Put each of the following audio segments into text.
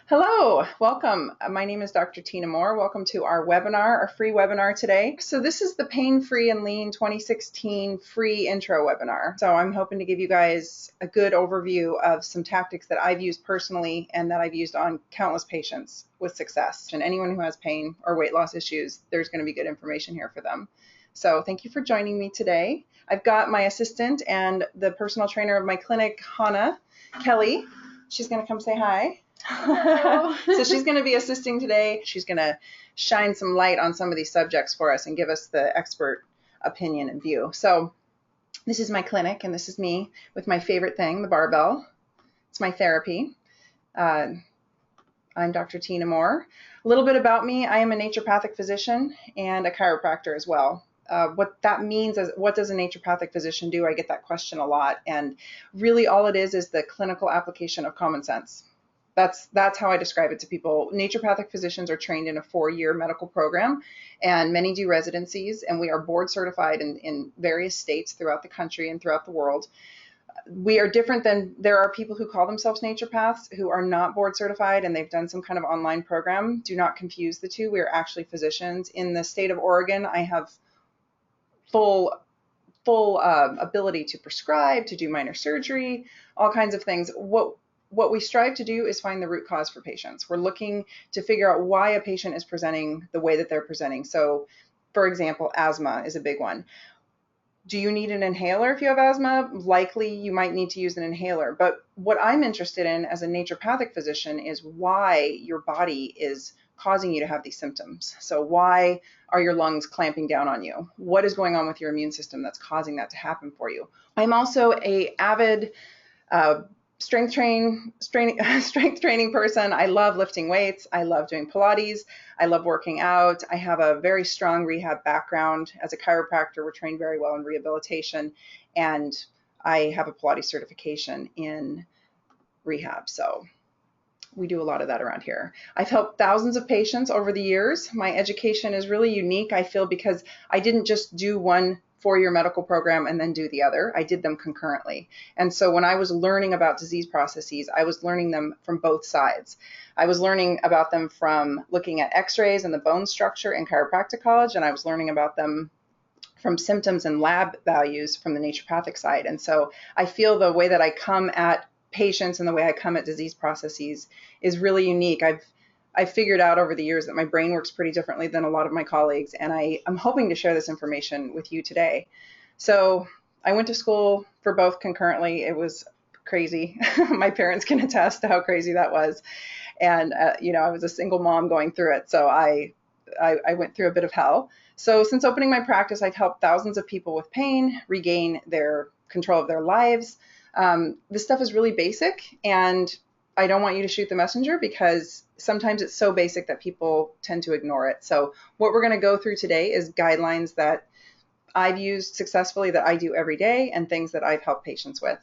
Hello, welcome. My name is Dr. Tyna Moore. Welcome to our webinar, our free webinar today. So this is the Pain Free and Lean 2016 free intro webinar. So I'm hoping to give you guys a good overview of some tactics that I've used personally and that I've used on countless patients with success. And anyone who has pain or weight loss issues, there's going to be good information here for them. So thank you for joining me today. I've got my assistant and the personal trainer of my clinic, Hannah, Kelly. She's going to come say hi. So she's going to be assisting today. She's going to shine some light on some of these subjects for us and give us the expert opinion and view. So this is my clinic, and this is me with my favorite thing, the barbell. It's my therapy. I'm Dr. Tyna Moore. A little bit about me. I am a naturopathic physician and a chiropractor as well. What that means is, what does a naturopathic physician do? I get that question a lot. And really all it is the clinical application of common sense. That's how I describe it to people. Naturopathic physicians are trained in a 4-year medical program, and many do residencies, and we are board certified in various states throughout the country and throughout the world. We are different than, there are people who call themselves naturopaths who are not board certified and they've done some kind of online program. Do not confuse the two. We are actually physicians. In the state of Oregon, I have full ability to prescribe, to do minor surgery, all kinds of things. What we strive to do is find the root cause for patients. We're looking to figure out why a patient is presenting the way that they're presenting. So, for example, asthma is a big one. Do you need an inhaler if you have asthma? Likely you might need to use an inhaler. But what I'm interested in as a naturopathic physician is why your body is causing you to have these symptoms. So why are your lungs clamping down on you? What is going on with your immune system that's causing that to happen for you? I'm also an avid strength training person. I love lifting weights. I love doing Pilates. I love working out. I have a very strong rehab background. As a chiropractor, we're trained very well in rehabilitation, and I have a Pilates certification in rehab. So we do a lot of that around here. I've helped thousands of patients over the years. My education is really unique, I feel, because I didn't just do one 4-year medical program and then do the other. I did them concurrently. And so when I was learning about disease processes, I was learning them from both sides. I was learning about them from looking at x-rays and the bone structure in chiropractic college, and I was learning about them from symptoms and lab values from the naturopathic side. And so I feel the way that I come at patients and the way I come at disease processes is really unique. I've figured out over the years that my brain works pretty differently than a lot of my colleagues, and I'm hoping to share this information with you today. So I went to school for both concurrently. It was crazy. My parents can attest to how crazy that was. And, I was a single mom going through it. So I went through a bit of hell. So since opening my practice, I've helped thousands of people with pain regain their control of their lives. This stuff is really basic, and I don't want you to shoot the messenger because sometimes it's so basic that people tend to ignore it. So what we're going to go through today is guidelines that I've used successfully, that I do every day, and things that I've helped patients with.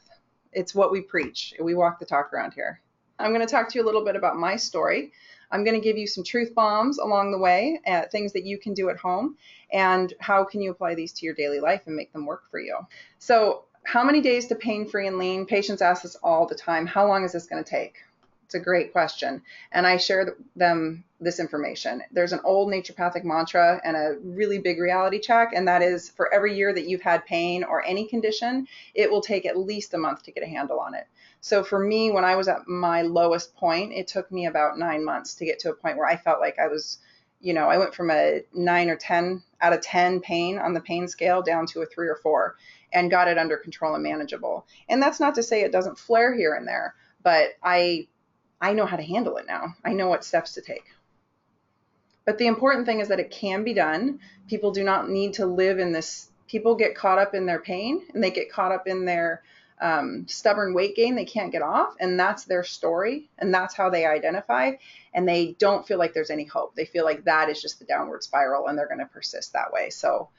It's what we preach. We walk the talk around here. I'm going to talk to you a little bit about my story. I'm going to give you some truth bombs along the way, things that you can do at home, and how can you apply these to your daily life and make them work for you. So how many days to pain free and lean? Patients ask this all the time. How long is this going to take? It's a great question. And I share them this information. There's an old naturopathic mantra and a really big reality check. And that is, for every year that you've had pain or any condition, it will take at least a month to get a handle on it. So for me, when I was at my lowest point, it took me about 9 months to get to a point where I felt like I was, I went from a 9 or 10 out of 10 pain on the pain scale down to a 3 or 4. And got it under control and manageable. And that's not to say it doesn't flare here and there, but I know how to handle it now. I know what steps to take. But the important thing is that it can be done. People do not need to live in this. People get caught up in their pain, and they get caught up in their stubborn weight gain they can't get off, and that's their story, and that's how they identify, and they don't feel like there's any hope. They feel like that is just the downward spiral, and they're going to persist that way. So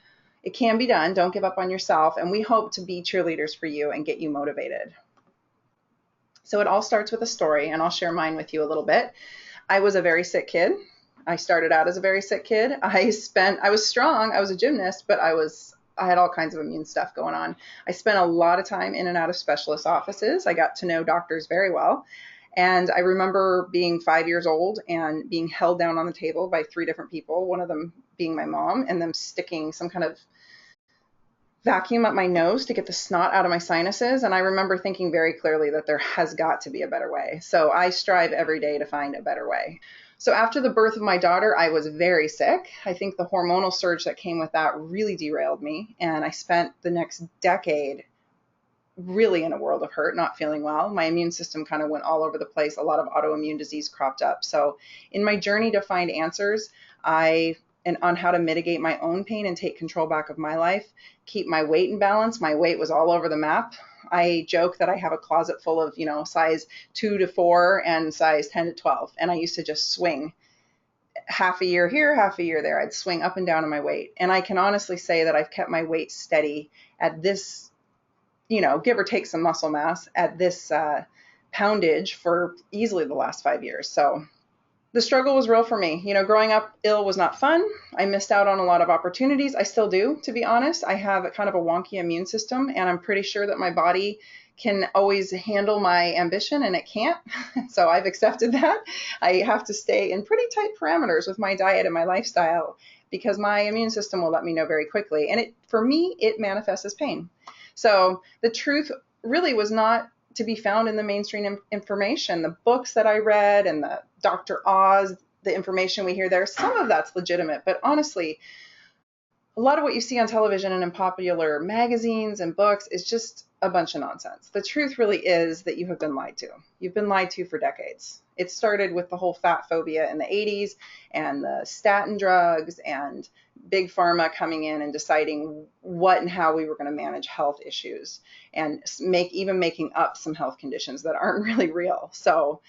it can be done. Don't give up on yourself. And we hope to be cheerleaders for you and get you motivated. So it all starts with a story, and I'll share mine with you a little bit. I was a very sick kid. I started out as a very sick kid. I was strong. I was a gymnast, but I had all kinds of immune stuff going on. I spent a lot of time in and out of specialist offices. I got to know doctors very well. And I remember being 5 years old and being held down on the table by 3 different people, one of them being my mom, and them sticking some kind of vacuum up my nose to get the snot out of my sinuses. And I remember thinking very clearly that there has got to be a better way. So I strive every day to find a better way. So after the birth of my daughter, I was very sick. I think the hormonal surge that came with that really derailed me. And I spent the next decade really in a world of hurt, not feeling well. My immune system kind of went all over the place. A lot of autoimmune disease cropped up. So in my journey to find answers, and on how to mitigate my own pain and take control back of my life, keep my weight in balance. My weight was all over the map. I joke that I have a closet full of, size 2 to 4 and size 10 to 12. And I used to just swing half a year here, half a year there. I'd swing up and down on my weight. And I can honestly say that I've kept my weight steady at this, give or take some muscle mass at this poundage for easily the last 5 years. So the struggle was real for me. Growing up ill was not fun. I missed out on a lot of opportunities. I still do, to be honest. I have a kind of a wonky immune system, and I'm pretty sure that my body can always handle my ambition, and it can't. So I've accepted that. I have to stay in pretty tight parameters with my diet and my lifestyle because my immune system will let me know very quickly. And for me, it manifests as pain. So the truth really was not to be found in the mainstream information, the books that I read and the Dr. Oz, the information we hear there. Some of that's legitimate, but honestly, a lot of what you see on television and in popular magazines and books is just a bunch of nonsense. The truth really is that you have been lied to. You've been lied to for decades. It started with the whole fat phobia in the 80s and the statin drugs and big pharma coming in and deciding what and how we were going to manage health issues and making up some health conditions that aren't really real. So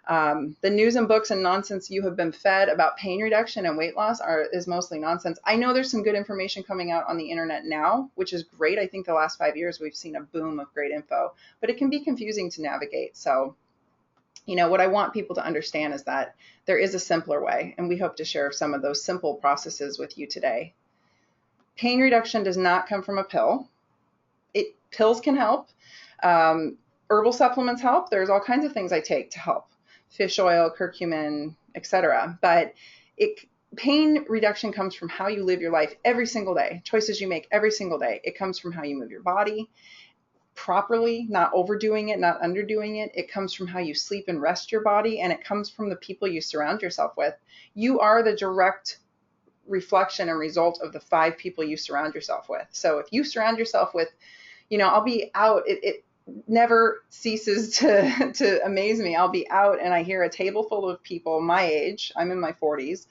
the news and books and nonsense you have been fed about pain reduction and weight loss is mostly nonsense. I know there's some good information coming out on the internet now, which is great. I think the last 5 years we've seen a boom of great info, but it can be confusing to navigate. So, what I want people to understand is that there is a simpler way, and we hope to share some of those simple processes with you today. Pain reduction does not come from a pill. Pills can help. Herbal supplements help. There's all kinds of things I take to help. Fish oil, curcumin, etc. But pain reduction comes from how you live your life every single day, choices you make every single day. It comes from how you move your body properly, not overdoing it, not underdoing it. It comes from how you sleep and rest your body, and it comes from the people you surround yourself with. You are the direct reflection and result of the 5 people you surround yourself with. So if you surround yourself with, I'll be out, it never ceases to amaze me. I'll be out and I hear a table full of people my age, I'm in my 40s,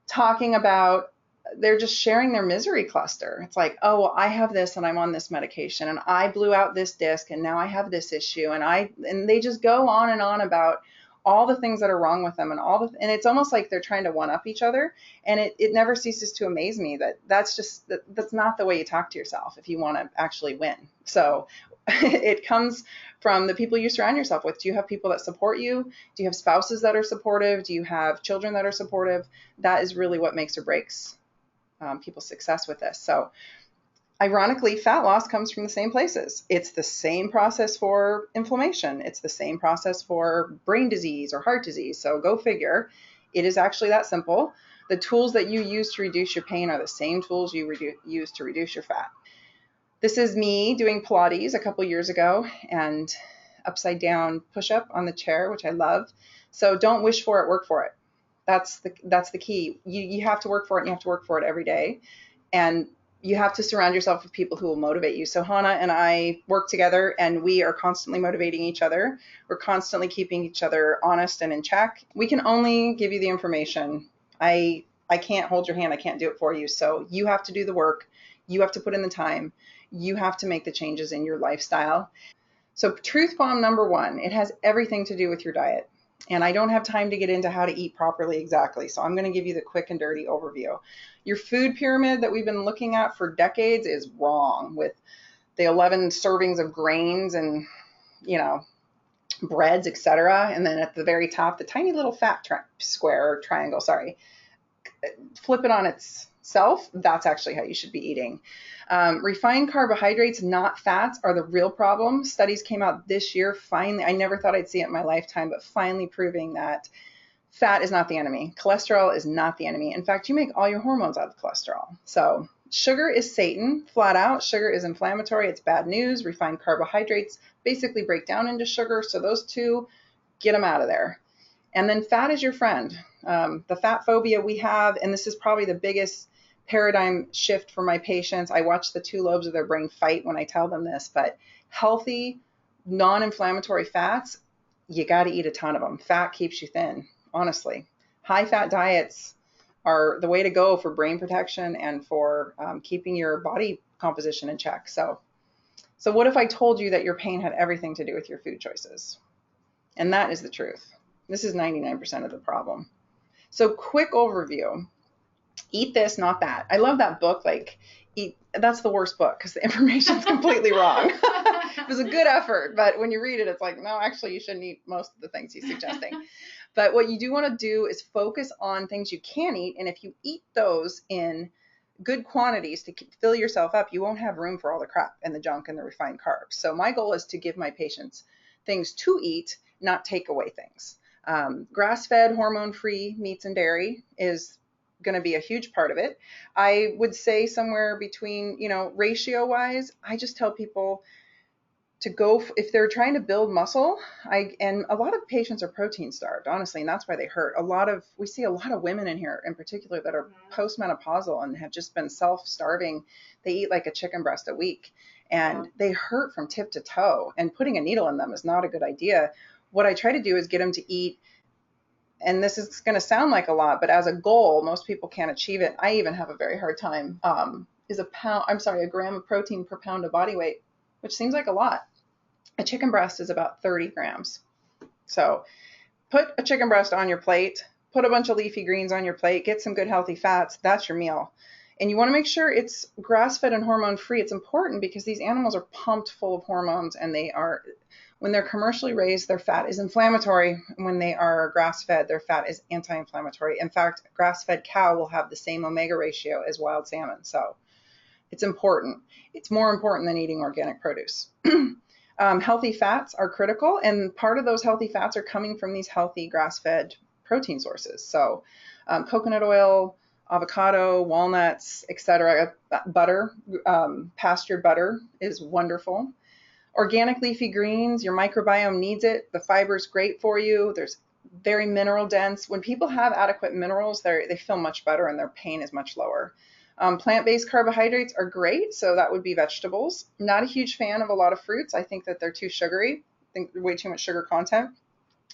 talking about, they're just sharing their misery cluster. It's like, oh, well, I have this and I'm on this medication and I blew out this disc and now I have this issue, and they just go on and on about all the things that are wrong with them and and it's almost like they're trying to one up each other. And it never ceases to amaze me that's not the way you talk to yourself if you want to actually win. So it comes from the people you surround yourself with. Do you have people that support you? Do you have spouses that are supportive? Do you have children that are supportive? That is really what makes or breaks people's success with this. So ironically, fat loss comes from the same places. It's the same process for inflammation. It's the same process for brain disease or heart disease. So go figure. It is actually that simple. The tools that you use to reduce your pain are the same tools you use to reduce your fat. This is me doing Pilates a couple years ago and upside down push-up on the chair, which I love. So don't wish for it, work for it. That's the key. You have to work for it, and you have to work for it every day. And you have to surround yourself with people who will motivate you. So Hannah and I work together, and we are constantly motivating each other. We're constantly keeping each other honest and in check. We can only give you the information. I can't hold your hand. I can't do it for you. So you have to do the work. You have to put in the time. You have to make the changes in your lifestyle. So truth bomb number 1, it has everything to do with your diet. And I don't have time to get into how to eat properly exactly. So I'm going to give you the quick and dirty overview. Your food pyramid that we've been looking at for decades is wrong, with the 11 servings of grains and, breads, etc. And then at the very top, the tiny little fat square or triangle, flip it on its self, that's actually how you should be eating. Refined carbohydrates, not fats, are the real problem. Studies came out this year, finally, I never thought I'd see it in my lifetime, but finally proving that fat is not the enemy. Cholesterol is not the enemy. In fact, you make all your hormones out of cholesterol. So sugar is Satan, flat out. Sugar is inflammatory. It's bad news. Refined carbohydrates basically break down into sugar. So those two, get them out of there. And then fat is your friend. The fat phobia we have, and this is probably the biggest paradigm shift for my patients. I watch the two lobes of their brain fight when I tell them this, but healthy, non-inflammatory fats, you got to eat a ton of them. Fat keeps you thin, honestly. High fat diets are the way to go for brain protection and for keeping your body composition in check. So what if I told you that your pain had everything to do with your food choices? And that is the truth. This is 99% of the problem. So quick overview. Eat this, not that. I love that book. Like, that's the worst book because the information's completely wrong. It was a good effort, but when you read it, it's like, no, actually, you shouldn't eat most of the things he's suggesting. But what you do want to do is focus on things you can eat. And if you eat those in good quantities to fill yourself up, you won't have room for all the crap and the junk and the refined carbs. So my goal is to give my patients things to eat, not take away things. Grass-fed, hormone-free meats and dairy is going to be a huge part of it. I would say somewhere between, ratio-wise, I just tell people to go, if they're trying to build muscle, and a lot of patients are protein starved, honestly, and that's why they hurt. We see a lot of women in here in particular that are postmenopausal and have just been self-starving. They eat like a chicken breast a week and they hurt from tip to toe, and putting a needle in them is not a good idea. What I try to do is get them to eat, and this is going to sound like a lot, but as a goal, most people can't achieve it. I even have a very hard time, is a gram of protein per pound of body weight, which seems like a lot. A chicken breast is about 30 grams. So put a chicken breast on your plate, put a bunch of leafy greens on your plate, get some good healthy fats. That's your meal. And you want to make sure it's grass-fed and hormone-free. It's important because these animals are pumped full of hormones, and when they're commercially raised, their fat is inflammatory. When they are grass-fed, their fat is anti-inflammatory. In fact, a grass-fed cow will have the same omega ratio as wild salmon. So it's important. It's more important than eating organic produce. Healthy fats are critical, and part of those healthy fats are coming from these healthy grass-fed protein sources. So coconut oil, avocado, walnuts, etc. Butter, pastured butter is wonderful. Organic leafy greens, your microbiome needs it. The fiber is great for you. There's very mineral dense. When people have adequate minerals, they feel much better and their pain is much lower. Plant-based carbohydrates are great, so that would be vegetables. Not a huge fan of a lot of fruits. I think that they're too sugary. I think way too much sugar content.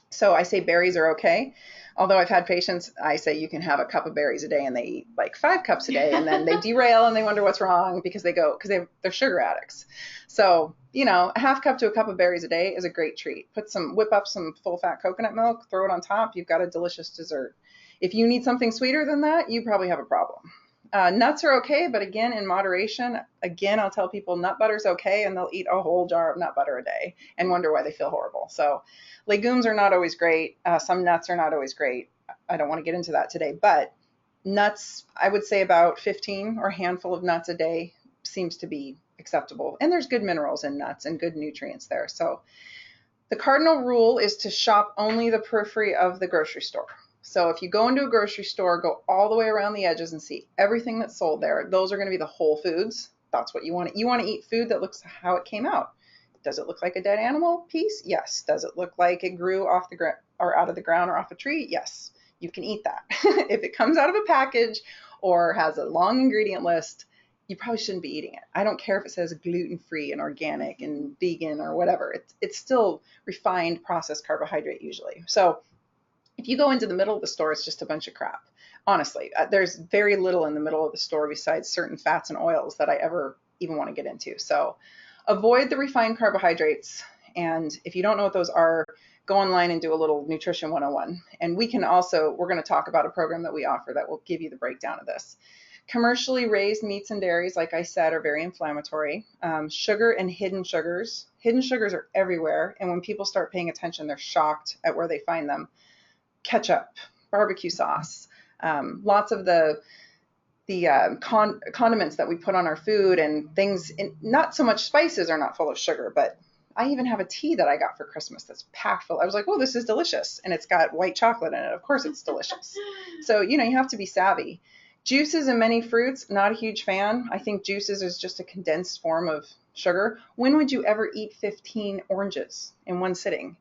So I say berries are okay. Although I've had patients, I say you can have a cup of berries a day and they eat like 5 cups a day, and then they derail and they wonder what's wrong because they're sugar addicts. So, a half cup to a cup of berries a day is a great treat. Whip up some full fat coconut milk, throw it on top. You've got a delicious dessert. If you need something sweeter than that, you probably have a problem. Nuts are okay, but again, in moderation. Again, I'll tell people nut butter is okay, and they'll eat a whole jar of nut butter a day and wonder why they feel horrible. So legumes are not always great. Some nuts are not always great. I don't want to get into that today, but nuts, I would say about 15 or a handful of nuts a day seems to be acceptable. And there's good minerals in nuts and good nutrients there. So the cardinal rule is to shop only the periphery of the grocery store. So if you go into a grocery store, go all the way around the edges and see everything that's sold there. Those are going to be the whole foods. That's what you want. You want to eat food that looks how it came out. Does it look like a dead animal piece? Yes. Does it look like it grew off the ground or out of the ground or off a tree? Yes. You can eat that. If it comes out of a package or has a long ingredient list, you probably shouldn't be eating it. I don't care if it says gluten-free and organic and vegan or whatever. It's still refined processed carbohydrate usually. So if you go into the middle of the store, it's just a bunch of crap. Honestly, there's very little in the middle of the store besides certain fats and oils that I ever even want to get into. So avoid the refined carbohydrates. And if you don't know what those are, go online and do a little Nutrition 101. And we're going to talk about a program that we offer that will give you the breakdown of this. Commercially raised meats and dairies, like I said, are very inflammatory. Sugar and hidden sugars. Hidden sugars are everywhere. And when people start paying attention, they're shocked at where they find them. Ketchup, barbecue sauce, lots of the condiments that we put on our food and things, not so much spices are not full of sugar, but I even have a tea that I got for Christmas that's packed full. I was like, oh, this is delicious. And it's got white chocolate in it. Of course it's delicious. So, you have to be savvy. Juices and many fruits, not a huge fan. I think juices is just a condensed form of sugar. When would you ever eat 15 oranges in one sitting?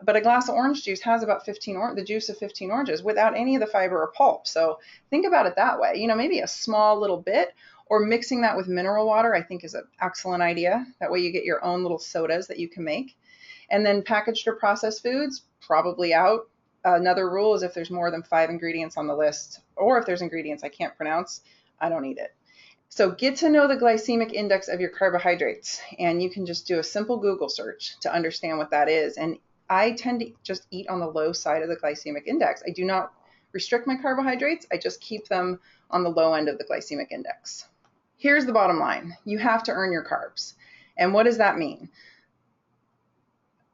But a glass of orange juice has about the juice of 15 oranges without any of the fiber or pulp. So think about it that way. Maybe a small little bit, or mixing that with mineral water, I think is an excellent idea. That way you get your own little sodas that you can make. And then packaged or processed foods, probably out. Another rule is if there's more than 5 ingredients on the list, or if there's ingredients I can't pronounce, I don't eat it. So get to know the glycemic index of your carbohydrates, and you can just do a simple Google search to understand what that is. And I tend to just eat on the low side of the glycemic index. I do not restrict my carbohydrates. I just keep them on the low end of the glycemic index. Here's the bottom line. You have to earn your carbs. And what does that mean?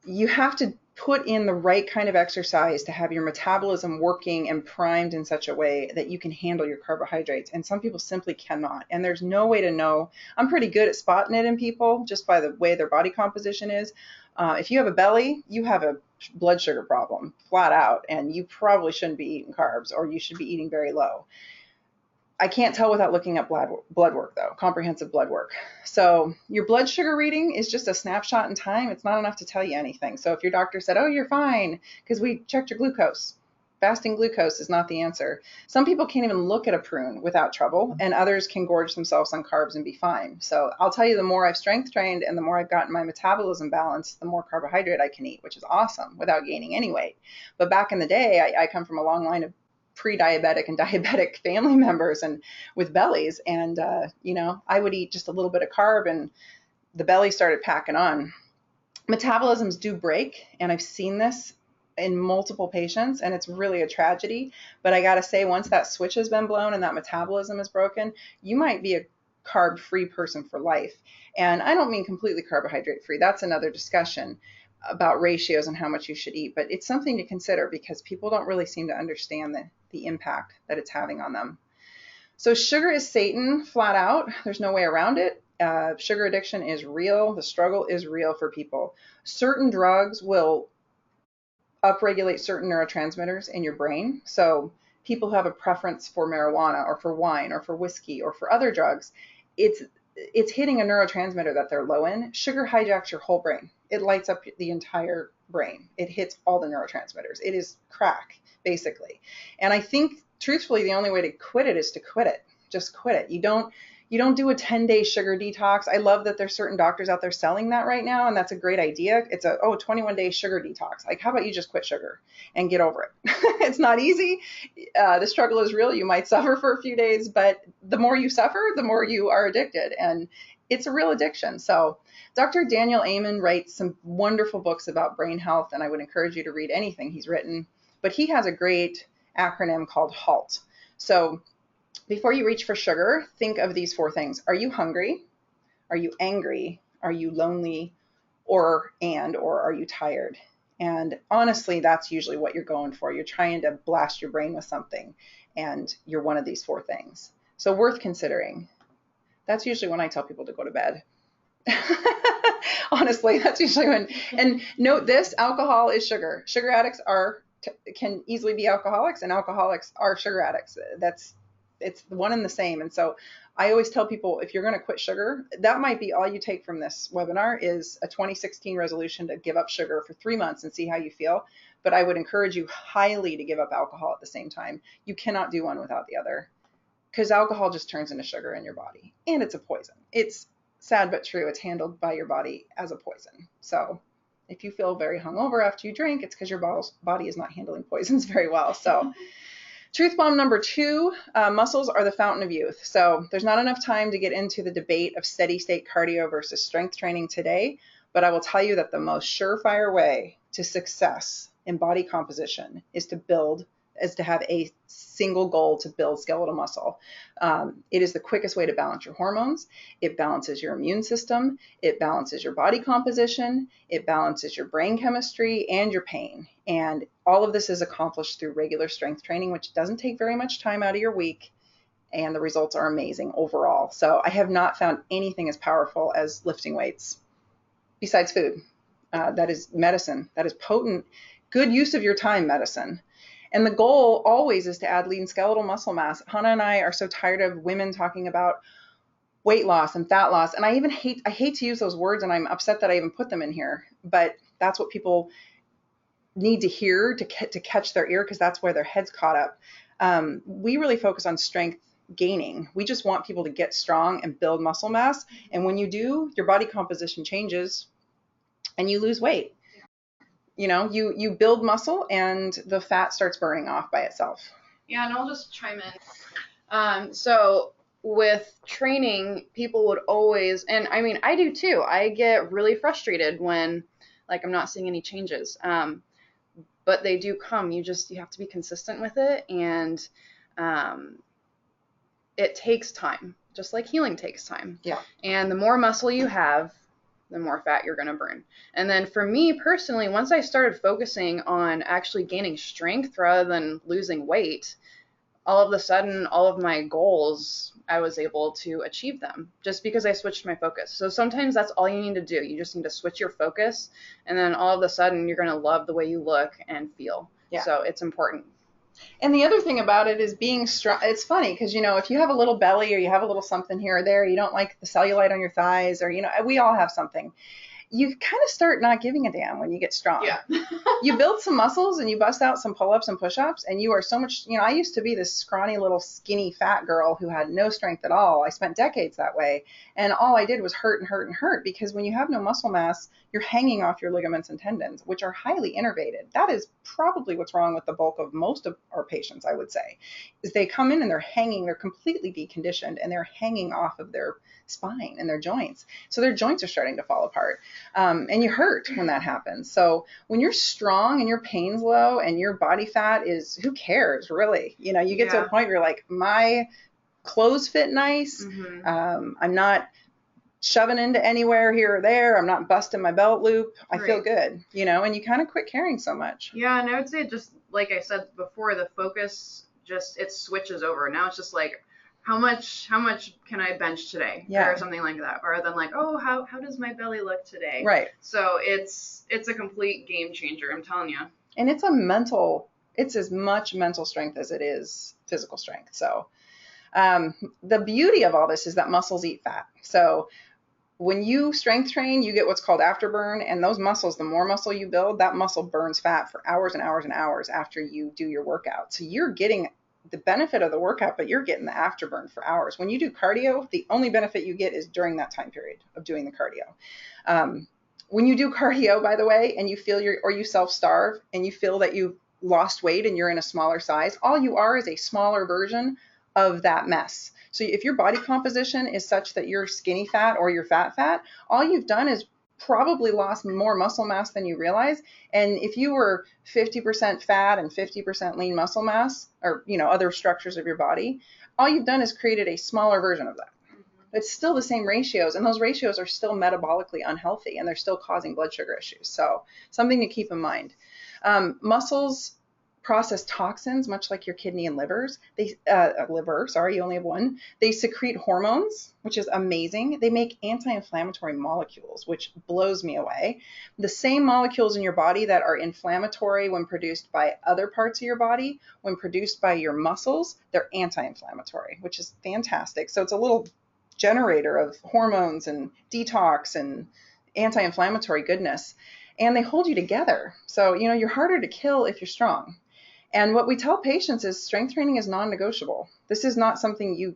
You have to put in the right kind of exercise to have your metabolism working and primed in such a way that you can handle your carbohydrates. And some people simply cannot. And there's no way to know. I'm pretty good at spotting it in people just by the way their body composition is. If you have a belly, you have a blood sugar problem, flat out, and you probably shouldn't be eating carbs, or you should be eating very low. I can't tell without looking at blood work, though, comprehensive blood work. So your blood sugar reading is just a snapshot in time. It's not enough to tell you anything. So if your doctor said, oh, you're fine because we checked your glucose, fasting glucose is not the answer. Some people can't even look at a prune without trouble, and others can gorge themselves on carbs and be fine. So I'll tell you, the more I've strength trained and the more I've gotten my metabolism balanced, the more carbohydrate I can eat, which is awesome without gaining any weight. But back in the day, I come from a long line of pre-diabetic and diabetic family members and with bellies. And, I would eat just a little bit of carb and the belly started packing on. Metabolisms do break. And I've seen this in multiple patients, and it's really a tragedy. But I got to say, once that switch has been blown and that metabolism is broken, you might be a carb-free person for life. And I don't mean completely carbohydrate-free. That's another discussion about ratios and how much you should eat. But it's something to consider because people don't really seem to understand the impact that it's having on them. So sugar is Satan, flat out. There's no way around it. Sugar addiction is real. The struggle is real for people. Certain drugs will upregulate certain neurotransmitters in your brain. So people who have a preference for marijuana or for wine or for whiskey or for other drugs, it's hitting a neurotransmitter that they're low in. Sugar hijacks your whole brain. It lights up the entire brain. It hits all the neurotransmitters. It is crack, basically. And I think, truthfully, the only way to quit it is to quit it. Just quit it. You don't do a 10-day sugar detox. I love that there's certain doctors out there selling that right now, and that's a great idea. It's 21-day sugar detox. Like, how about you just quit sugar and get over it? It's not easy. The struggle is real. You might suffer for a few days, but the more you suffer, the more you are addicted, and it's a real addiction. So Dr. Daniel Amen writes some wonderful books about brain health, and I would encourage you to read anything he's written, but he has a great acronym called HALT. So before you reach for sugar, think of these 4 things. Are you hungry? Are you angry? Are you lonely? Or are you tired? And honestly, that's usually what you're going for. You're trying to blast your brain with something, and you're one of these 4 things. So worth considering. That's usually when I tell people to go to bed. Honestly, that's usually when. And note this, alcohol is sugar. Sugar addicts can easily be alcoholics, and alcoholics are sugar addicts. It's one and the same. And so I always tell people, if you're going to quit sugar, that might be all you take from this webinar is a 2016 resolution to give up sugar for 3 months and see how you feel. But I would encourage you highly to give up alcohol at the same time. You cannot do one without the other, because alcohol just turns into sugar in your body, and it's a poison. It's sad but true. It's handled by your body as a poison. So if you feel very hungover after you drink, it's because your body is not handling poisons very well. So truth bomb number 2, muscles are the fountain of youth. So there's not enough time to get into the debate of steady state cardio versus strength training today, but I will tell you that the most surefire way to success in body composition is to have a single goal to build skeletal muscle. It is the quickest way to balance your hormones. It balances your immune system. It balances your body composition. It balances your brain chemistry and your pain. And all of this is accomplished through regular strength training, which doesn't take very much time out of your week. and the results are amazing overall. So I have not found anything as powerful as lifting weights besides food. That is medicine. That is potent, good use of your time medicine. And the goal always is to add lean skeletal muscle mass. Hannah and I are so tired of women talking about weight loss and fat loss. And I hate to use those words, and I'm upset that I even put them in here, but that's what people need to hear to catch their ear, because that's where their head's caught up. We really focus on strength gaining. We just want people to get strong and build muscle mass. And when you do, your body composition changes and you lose weight. You know, you build muscle and the fat starts burning off by itself. Yeah, and I'll just chime in. So with training, people would always, and I mean, I do too, I get really frustrated when like I'm not seeing any changes. But they do come. You have to be consistent with it, and it takes time, just like healing takes time. Yeah. And the more muscle you have, the more fat you're going to burn. And then for me personally, once I started focusing on actually gaining strength rather than losing weight, all of a sudden, all of my goals, I was able to achieve them just because I switched my focus. So sometimes that's all you need to do. You just need to switch your focus, and then all of a sudden you're going to love the way you look and feel. Yeah. So it's important. And the other thing about it is being strong. It's funny because, you know, if you have a little belly or you have a little something here or there, you don't like the cellulite on your thighs, or, you know, we all have something. You kind of start not giving a damn when you get strong. Yeah. You build some muscles and you bust out some pull-ups and push-ups, and you are so much, you know, I used to be this scrawny little skinny fat girl who had no strength at all. I spent decades that way, and all I did was hurt and hurt and hurt, because when you have no muscle mass, you're hanging off your ligaments and tendons, which are highly innervated. That is probably what's wrong with the bulk of most of our patients, I would say, is they come in and they're completely deconditioned, and they're hanging off of their spine and their joints. So their joints are starting to fall apart. And you hurt when that happens. So when you're strong and your pain's low and your body fat is, who cares really? You know, you get to a point where you're like, my clothes fit nice. Mm-hmm. I'm not shoving into anywhere here or there. I'm not busting my belt loop. I feel good, you know, and you kind of quit caring so much. Yeah. And I would say, just like I said before, the focus it switches over. Now it's just like, how much can I bench today? Yeah. Or something like that. Or then like, oh, how does my belly look today? Right. So it's a complete game changer, I'm telling you. And it's as much mental strength as it is physical strength. So the beauty of all this is that muscles eat fat. So when you strength train, you get what's called afterburn, and those muscles, the more muscle you build, that muscle burns fat for hours and hours and hours after you do your workout. So you're getting the benefit of the workout, but you're getting the afterburn for hours. When you do cardio, the only benefit you get is during that time period of doing the cardio. When you do cardio, by the way, and you feel you self-starve and you feel that you've lost weight and you're in a smaller size, all you are is a smaller version of that mess. So if your body composition is such that you're skinny fat or you're fat, all you've done is probably lost more muscle mass than you realize. And if you were 50% fat and 50% lean muscle mass, or, you know, other structures of your body, all you've done is created a smaller version of that. It's still the same ratios, and those ratios are still metabolically unhealthy, and they're still causing blood sugar issues. So something to keep in mind. Muscles process toxins, much like your kidney and livers. You only have one. They secrete hormones, which is amazing. They make anti-inflammatory molecules, which blows me away. The same molecules in your body that are inflammatory when produced by other parts of your body, when produced by your muscles, they're anti-inflammatory, which is fantastic. So it's a little generator of hormones and detox and anti-inflammatory goodness. And they hold you together. So, you know, you're harder to kill if you're strong. And what we tell patients is strength training is non-negotiable. This is not something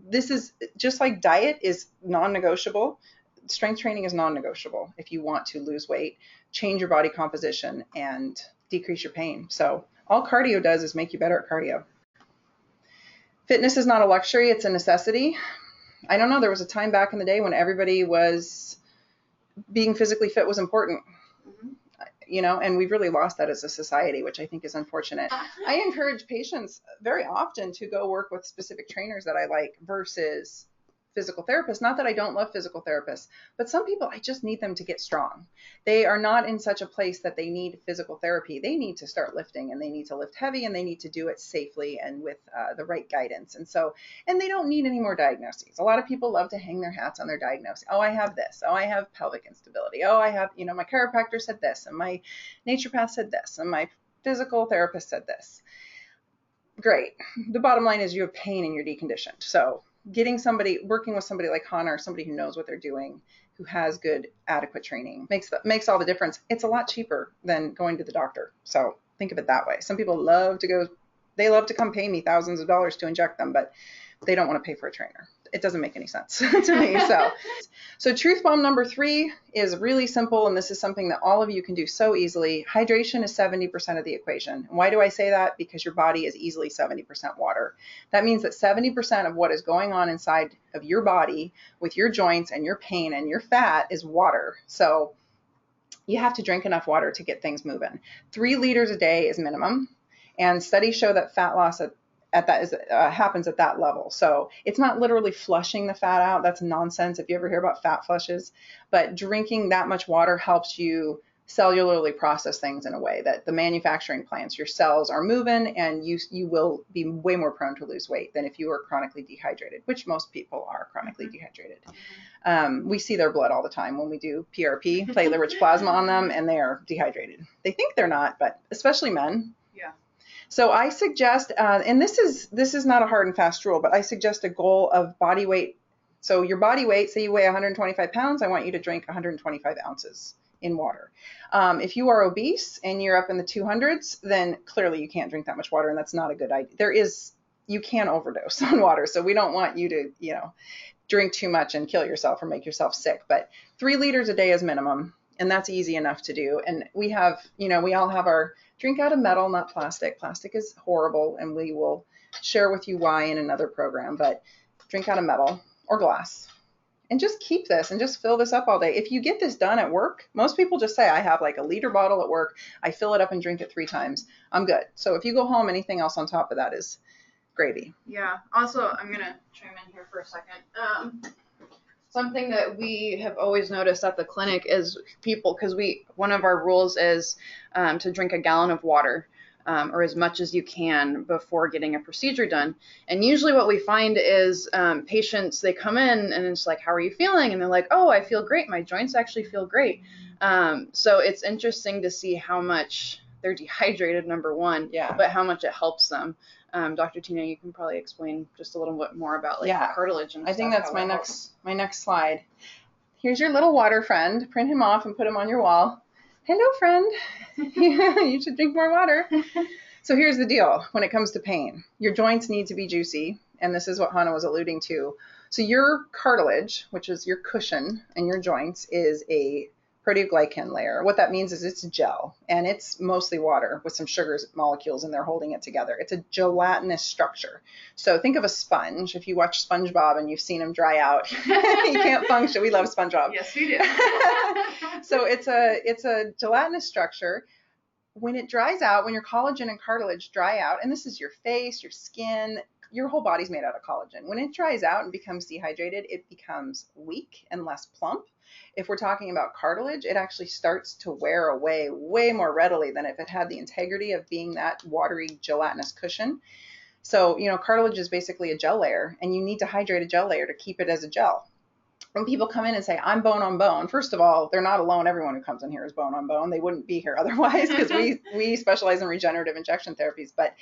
this is just like diet is non-negotiable. Strength training is non-negotiable if you want to lose weight, change your body composition, and decrease your pain. So all cardio does is make you better at cardio. Fitness is not a luxury, it's a necessity. I don't know, there was a time back in the day when everybody was being physically fit was important. You know, and we've really lost that as a society, which I think is unfortunate. I encourage patients very often to go work with specific trainers that I like versus physical therapists. Not that I don't love physical therapists, but some people, I just need them to get strong. They are not in such a place that they need physical therapy. They need to start lifting, and they need to lift heavy, and they need to do it safely and with the right guidance. And they don't need any more diagnoses. A lot of people love to hang their hats on their diagnosis. Oh, I have this. Oh, I have pelvic instability. Oh, I have, my chiropractor said this, and my naturopath said this, and my physical therapist said this. Great. The bottom line is you have pain and you're deconditioned. So working with somebody like Hannah, or somebody who knows what they're doing, who has good, adequate training, makes all the difference. It's a lot cheaper than going to the doctor. So think of it that way. Some people love to come pay me thousands of dollars to inject them, but they don't want to pay for a trainer. It doesn't make any sense to me. So truth bomb number 3 is really simple, and this is something that all of you can do so easily. Hydration is 70% of the equation. And why do I say that? Because your body is easily 70% water. That means that 70% of what is going on inside of your body with your joints and your pain and your fat is water. So you have to drink enough water to get things moving. 3 liters a day is minimum, and studies show that fat loss happens at that level. So it's not literally flushing the fat out. That's nonsense if you ever hear about fat flushes. But drinking that much water helps you cellularly process things in a way that the manufacturing plants, your cells are moving, and you will be way more prone to lose weight than if you are chronically dehydrated, which most people are chronically dehydrated. We see their blood all the time when we do PRP, platelet-rich plasma on them, and they are dehydrated. They think they're not, but especially men. So I suggest, and this is not a hard and fast rule, but I suggest a goal of body weight. So your body weight, say you weigh 125 pounds, I want you to drink 125 ounces in water. If you are obese and you're up in the 200s, then clearly you can't drink that much water, and that's not a good idea. You can overdose on water, so we don't want you to, drink too much and kill yourself or make yourself sick. But 3 liters a day is minimum, and that's easy enough to do. And we have, we all have our drink out of metal, not plastic. Plastic is horrible, and we will share with you why in another program, but drink out of metal or glass. And just keep this and just fill this up all day. If you get this done at work, most people just say, I have like a liter bottle at work. I fill it up and drink it 3 times. I'm good. So if you go home, anything else on top of that is gravy. Yeah. Also, I'm going to chime in here for a second. Something that we have always noticed at the clinic is people, because one of our rules is to drink a gallon of water or as much as you can before getting a procedure done. And usually what we find is patients, they come in and it's like, how are you feeling? And they're like, oh, I feel great. My joints actually feel great. So it's interesting to see how much they're dehydrated, number one, but how much it helps them. Dr. Tyna, you can probably explain just a little bit more about the cartilage and stuff. I think that's my next slide. Here's your little water friend. Print him off and put him on your wall. Hello, friend. You should drink more water. So here's the deal when it comes to pain. Your joints need to be juicy, and this is what Hannah was alluding to. So your cartilage, which is your cushion in your joints, is a proteoglycan layer. What that means is it's gel, and it's mostly water with some sugar molecules in there holding it together. It's a gelatinous structure. So think of a sponge. If you watch SpongeBob and you've seen him dry out, you can't function. We love SpongeBob. Yes, we do. So it's a gelatinous structure. When it dries out, when your collagen and cartilage dry out, and this is your face, your skin, your whole body's made out of collagen. When it dries out and becomes dehydrated, it becomes weak and less plump. If we're talking about cartilage, it actually starts to wear away way more readily than if it had the integrity of being that watery gelatinous cushion. So, cartilage is basically a gel layer, and you need to hydrate a gel layer to keep it as a gel. When people come in and say, I'm bone on bone, first of all, they're not alone. Everyone who comes in here is bone on bone. They wouldn't be here otherwise, because we specialize in regenerative injection therapies. But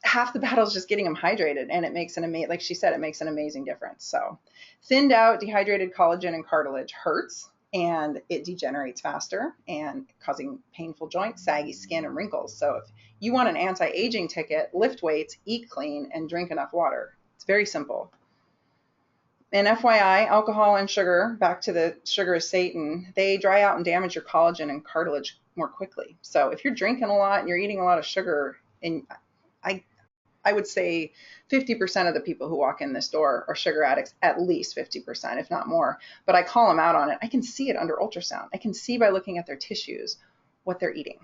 half the battle is just getting them hydrated, and it makes like she said, it makes an amazing difference. So thinned out, dehydrated collagen and cartilage hurts, and it degenerates faster and causing painful joints, saggy skin, and wrinkles. So if you want an anti-aging ticket, lift weights, eat clean, and drink enough water. It's very simple. And FYI, alcohol and sugar, back to the sugar is Satan, they dry out and damage your collagen and cartilage more quickly. So if you're drinking a lot and you're eating a lot of sugar, and I would say 50% of the people who walk in this door are sugar addicts, at least 50%, if not more. But I call them out on it. I can see it under ultrasound. I can see by looking at their tissues what they're eating,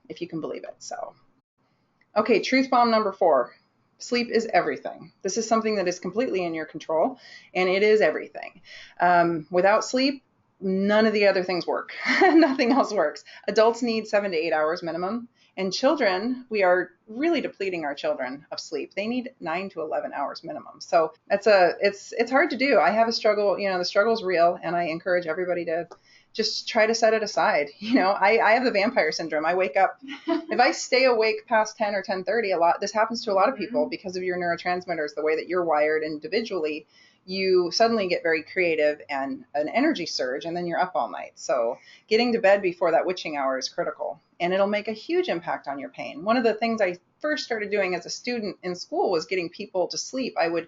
if you can believe it. So, okay, truth bomb number 4. Sleep is everything. This is something that is completely in your control, and it is everything. Without sleep, none of the other things work. Nothing else works. Adults need 7 to 8 hours minimum. And children, we are really depleting our children of sleep. They need 9 to 11 hours minimum. So it's hard to do. I have a struggle, the struggle is real, and I encourage everybody to just try to set it aside. I have the vampire syndrome. I wake up, if I stay awake past 10 or 10:30, this happens to a lot of people because of your neurotransmitters, the way that you're wired individually. You suddenly get very creative and an energy surge, and then you're up all night. So getting to bed before that witching hour is critical, and it'll make a huge impact on your pain. One of the things I first started doing as a student in school was getting people to sleep. I would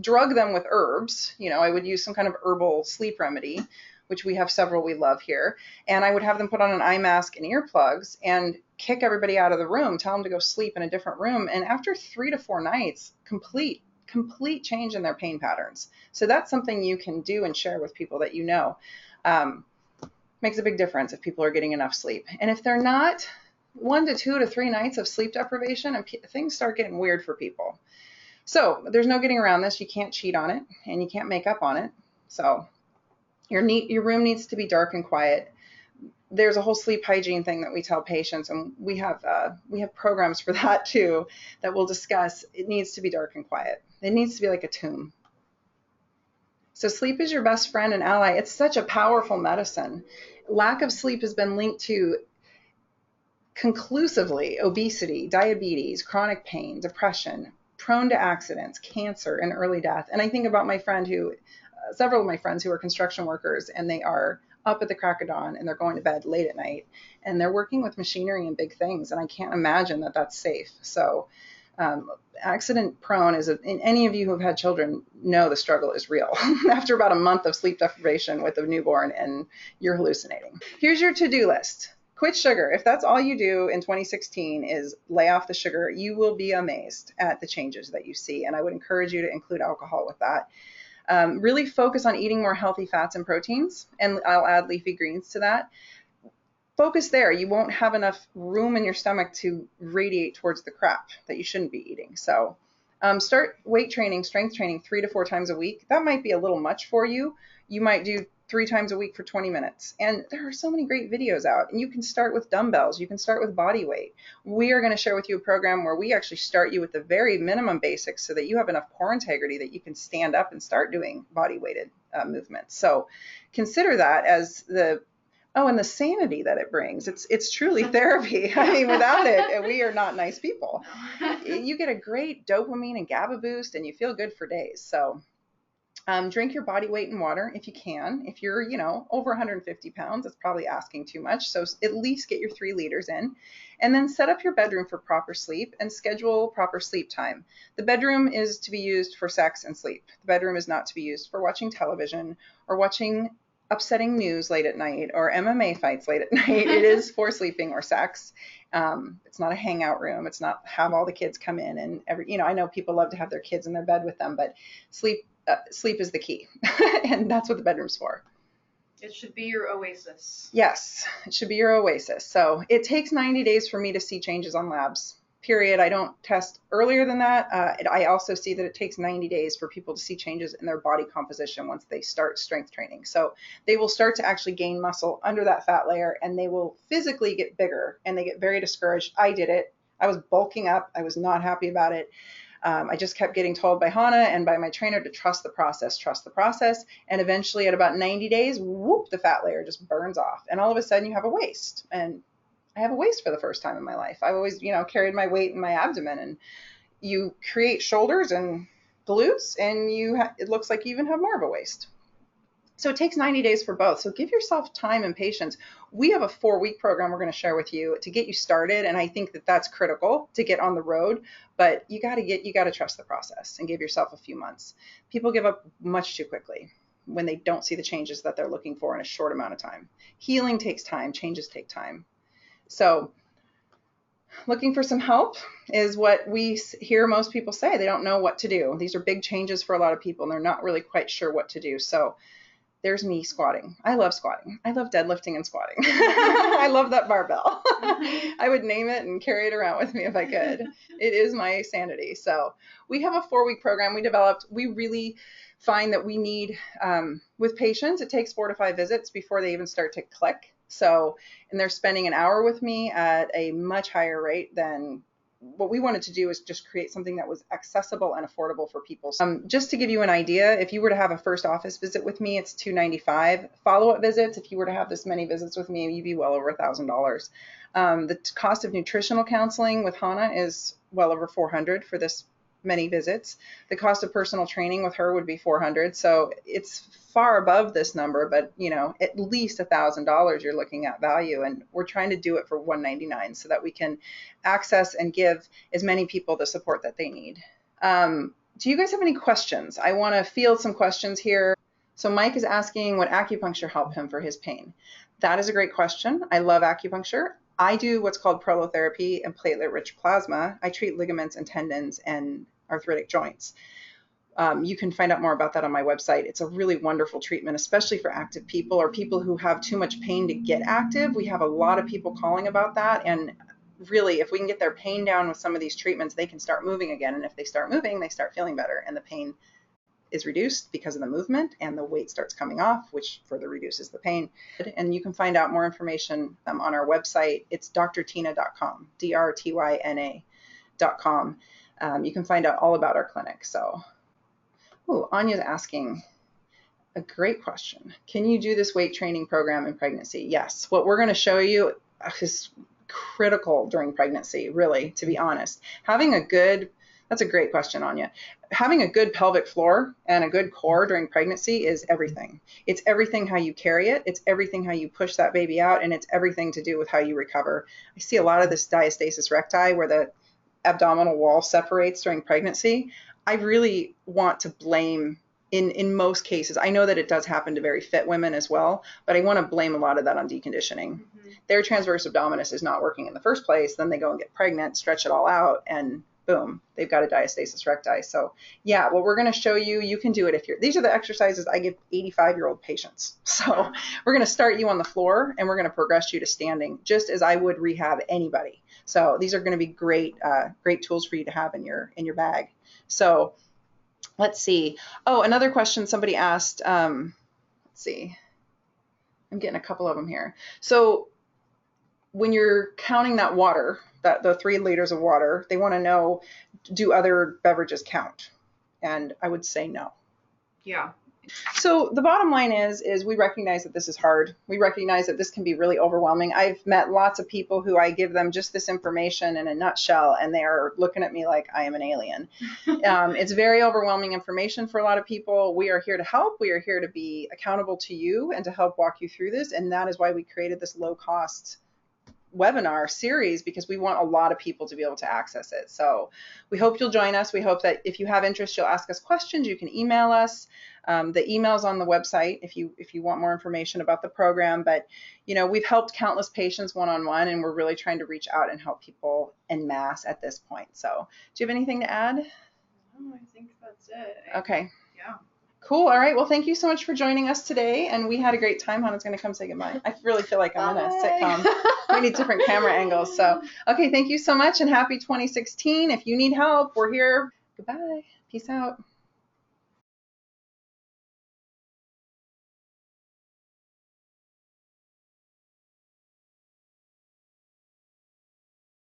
drug them with herbs. I would use some kind of herbal sleep remedy, which we have several we love here. And I would have them put on an eye mask and earplugs and kick everybody out of the room, tell them to go sleep in a different room. And after 3 to 4 nights, complete change in their pain patterns. So that's something you can do and share with people that makes a big difference if people are getting enough sleep. And if they're not, 1 to 2 to 3 nights of sleep deprivation, and things start getting weird for people. So there's no getting around this. You can't cheat on it, and you can't make up on it. So your room needs to be dark and quiet. There's a whole sleep hygiene thing that we tell patients, and we have programs for that too that we'll discuss. It needs to be dark and quiet. It needs to be like a tomb. So sleep is your best friend and ally. It's such a powerful medicine. Lack of sleep has been linked to conclusively obesity, diabetes, chronic pain, depression, prone to accidents, cancer, and early death. And I think about several of my friends who are construction workers, and they are up at the crack of dawn, and they're going to bed late at night, and they're working with machinery and big things, and I can't imagine that that's safe. So accident prone and any of you who have had children know the struggle is real after about a month of sleep deprivation with a newborn and you're hallucinating. Here's your to-do list. Quit sugar. If that's all you do in 2016 is lay off the sugar, you will be amazed at the changes that you see. And I would encourage you to include alcohol with that. Really focus on eating more healthy fats and proteins, and I'll add leafy greens to that. Focus there. You won't have enough room in your stomach to radiate towards the crap that you shouldn't be eating. So start weight training, strength training 3 to 4 times a week. That might be a little much for you. You might do 3 times a week for 20 minutes. And there are so many great videos out. And you can start with dumbbells. You can start with body weight. We are going to share with you a program where we actually start you with the very minimum basics so that you have enough core integrity that you can stand up and start doing body weighted movements. So consider that as and the sanity that it brings. It's truly therapy. I mean, without it, we are not nice people. You get a great dopamine and GABA boost, and you feel good for days. So drink your body weight in water if you can. If you're, over 150 pounds, that's probably asking too much. So at least get your 3 liters in. And then set up your bedroom for proper sleep and schedule proper sleep time. The bedroom is to be used for sex and sleep. The bedroom is not to be used for watching television or watching upsetting news late at night or MMA fights late at night. It is for sleeping or sex. It's not a hangout room. It's not have all the kids come in and I know people love to have their kids in their bed with them, but sleep is the key. And that's what the bedroom's for. It should be your oasis. Yes, it should be your oasis. So it takes 90 days for me to see changes on labs. Period. I don't test earlier than that. I also see that it takes 90 days for people to see changes in their body composition once they start strength training. So they will start to actually gain muscle under that fat layer, and they will physically get bigger, and they get very discouraged. I did it. I was bulking up. I was not happy about it. I just kept getting told by Hannah and by my trainer to trust the process. And eventually at about 90 days, whoop, the fat layer just burns off. And all of a sudden you have a waist. And I have a waist for the first time in my life. I've always, carried my weight in my abdomen, and you create shoulders and glutes, and it looks like you even have more of a waist. So it takes 90 days for both. So give yourself time and patience. We have a 4-week program we're going to share with you to get you started. And I think that that's critical to get on the road, but you got to trust the process and give yourself a few months. People give up much too quickly when they don't see the changes that they're looking for in a short amount of time. Healing takes time. Changes take time. So looking for some help is what we hear most people say. They don't know what to do. These are big changes for a lot of people, and they're not really quite sure what to do. So there's me squatting. I love squatting. I love deadlifting and squatting. I love that barbell. I would name it and carry it around with me if I could. It is my sanity. So we have a 4-week program we developed. We really find that we need, with patients, it takes 4 to 5 visits before they even start to click. So, and they're spending an hour with me at a much higher rate than what we wanted to do is just create something that was accessible and affordable for people. Just to give you an idea, if you were to have a first office visit with me, it's $295. Follow-up visits, if you were to have this many visits with me, you'd be well over $1,000. The cost of nutritional counseling with Hannah is well over $400 for this many visits. The cost of personal training with her would be $400. So it's far above this number, but you know, at least $1,000 you're looking at value, and we're trying to do it for $199 so that we can access and give as many people the support that they need. Do you guys have any questions? I want to field some questions here. So Mike is asking, would acupuncture help him for his pain? That is a great question. I love acupuncture. I do what's called prolotherapy and platelet-rich plasma. I treat ligaments and tendons and arthritic joints. You can find out more about that on my website. It's a really wonderful treatment, especially for active people or people who have too much pain to get active. We have a lot of people calling about that. And really, if we can get their pain down with some of these treatments, they can start moving again. And if they start moving, they start feeling better. And the pain is reduced because of the movement, and the weight starts coming off, which further reduces the pain. And you can find out more information on our website. It's drtyna.com, drtyna.com. You can find out all about our clinic. So, Anya's asking a great question. Can you do this weight training program in pregnancy? Yes. What we're going to show you is critical during pregnancy, really, to be honest. That's a great question, Anya. Having a good pelvic floor and a good core during pregnancy is everything. It's everything how you carry it. It's everything how you push that baby out, and it's everything to do with how you recover. I see a lot of this diastasis recti where the abdominal wall separates during pregnancy. I really want to blame, in most cases, I know that it does happen to very fit women as well, but I want to blame a lot of that on deconditioning. Their transverse abdominis is not working in the first place. Then they go and get pregnant, stretch it all out, and boom, they've got a diastasis recti. So yeah, what we're going to show you, you can do it if these are the exercises I give 85-year-old patients. So we're going to start you on the floor and we're going to progress you to standing, just as I would rehab anybody. So these are going to be great tools for you to have in your bag. So let's see. Oh, another question somebody asked, let's see. I'm getting a couple of them here. So when you're counting that water, the 3 liters of water, they want to know, do other beverages count? And I would say no. Yeah. So the bottom line is we recognize that this is hard. We recognize that this can be really overwhelming. I've met lots of people who I give them just this information in a nutshell, and they are looking at me like I am an alien. It's very overwhelming information for a lot of people. We are here to help. We are here to be accountable to you and to help walk you through this. And that is why we created this low-cost webinar series, because we want a lot of people to be able to access it. So we hope you'll join us. We hope that if you have interest, you'll ask us questions. You can email us. The email's on the website if you want more information about the program. But you know, we've helped countless patients one-on-one, and we're really trying to reach out and help people en masse at this point. So do you have anything to add? No, I think that's it. Okay. Yeah. Cool. All right. Well, thank you so much for joining us today. And we had a great time. Hannah's going to come say goodbye. I really feel like I'm in a sitcom. We need different camera angles. So, okay. Thank you so much, and happy 2016. If you need help, we're here. Goodbye. Peace out.